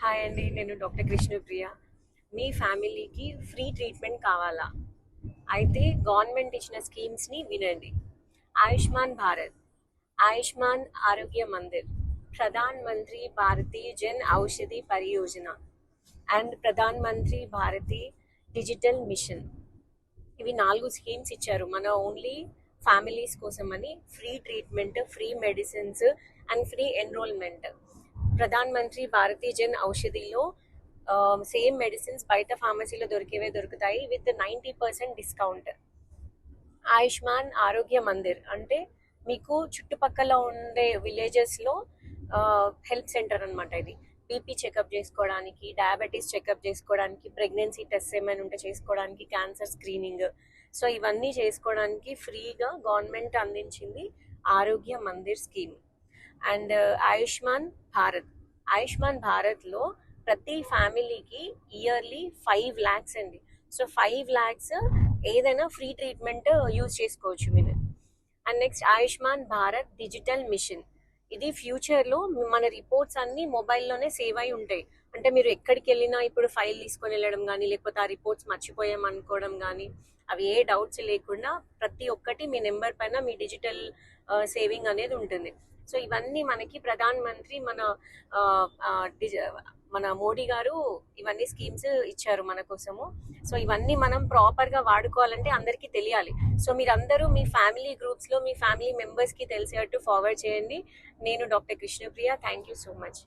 Hi అండి, నేను doctor Krishnapriya. మీ ఫ్యామిలీకి ఫ్రీ ట్రీట్మెంట్ కావాలా? అయితే గవర్నమెంట్ ఇచ్చిన స్కీమ్స్ని వినండి. ఆయుష్మాన్ భారత్, ఆయుష్మాన్ ఆరోగ్య మందిర్, ప్రధాన్ మంత్రి భారతీయ జన్ ఔషధి పరియోజన and Pradhan Mantri Bharati digital machine. ఇవి 4 స్కీమ్స్ ఇచ్చారు మన ఓన్లీ ఫ్యామిలీస్ కోసం అని. Free treatment, free medicines and free enrollment. Pradhan Mantri Bharatiya Jan ఔషధిలో సేమ్ మెడిసిన్స్ బయట ఫార్మసీలో దొరికేవే దొరుకుతాయి విత్ 90% డిస్కౌంట్. ఆయుష్మాన్ ఆరోగ్య మందిర్ అంటే మీకు చుట్టుపక్కల ఉండే విలేజెస్లో హెల్త్ సెంటర్ అనమాట. ఇది బీపీ చెకప్ చేసుకోవడానికి, డయాబెటీస్ చెకప్ చేసుకోవడానికి, ప్రెగ్నెన్సీ టెస్ట్ ఏమైనా ఉంటే చేసుకోవడానికి, క్యాన్సర్ స్క్రీనింగ్, సో ఇవన్నీ చేసుకోవడానికి ఫ్రీగా గవర్నమెంట్ అందించింది ఆరోగ్య మందిర్ స్కీమ్. అండ్ ఆయుష్మాన్ భారత్, ఆయుష్మాన్ భారత్లో ప్రతి ఫ్యామిలీకి ఇయర్లీ 5 lakhs అండి. సో 5 lakhs ఏదైనా ఫ్రీ ట్రీట్మెంట్ యూజ్ చేసుకోవచ్చు మీరు. And next Ayushman Bharat digital machine. ఇది ఫ్యూచర్లో మన రిపోర్ట్స్ అన్నీ మొబైల్లోనే సేవ్ అయి ఉంటాయి. అంటే మీరు ఎక్కడికి వెళ్ళినా ఇప్పుడు ఫైల్ తీసుకొని వెళ్ళడం కానీ, లేకపోతే ఆ రిపోర్ట్స్ మర్చిపోయాం అనుకోవడం కానీ, అవి ఏ డౌట్స్ లేకుండా ప్రతి ఒక్కటి మీ నెంబర్ పైన మీ డిజిటల్ సేవింగ్ అనేది ఉంటుంది. సో ఇవన్నీ మనకి ప్రధాన్ మంత్రి మన మోడీ గారు ఇవన్నీ స్కీమ్స్ ఇచ్చారు మన కోసము. సో ఇవన్నీ మనం ప్రాపర్గా వాడుకోవాలంటే అందరికీ తెలియాలి. సో మీరందరూ మీ ఫ్యామిలీ గ్రూప్స్లో మీ ఫ్యామిలీ మెంబర్స్కి తెలిసేటట్టు ఫార్వర్డ్ చేయండి. నేను doctor Krishnapriya. Thank you so much.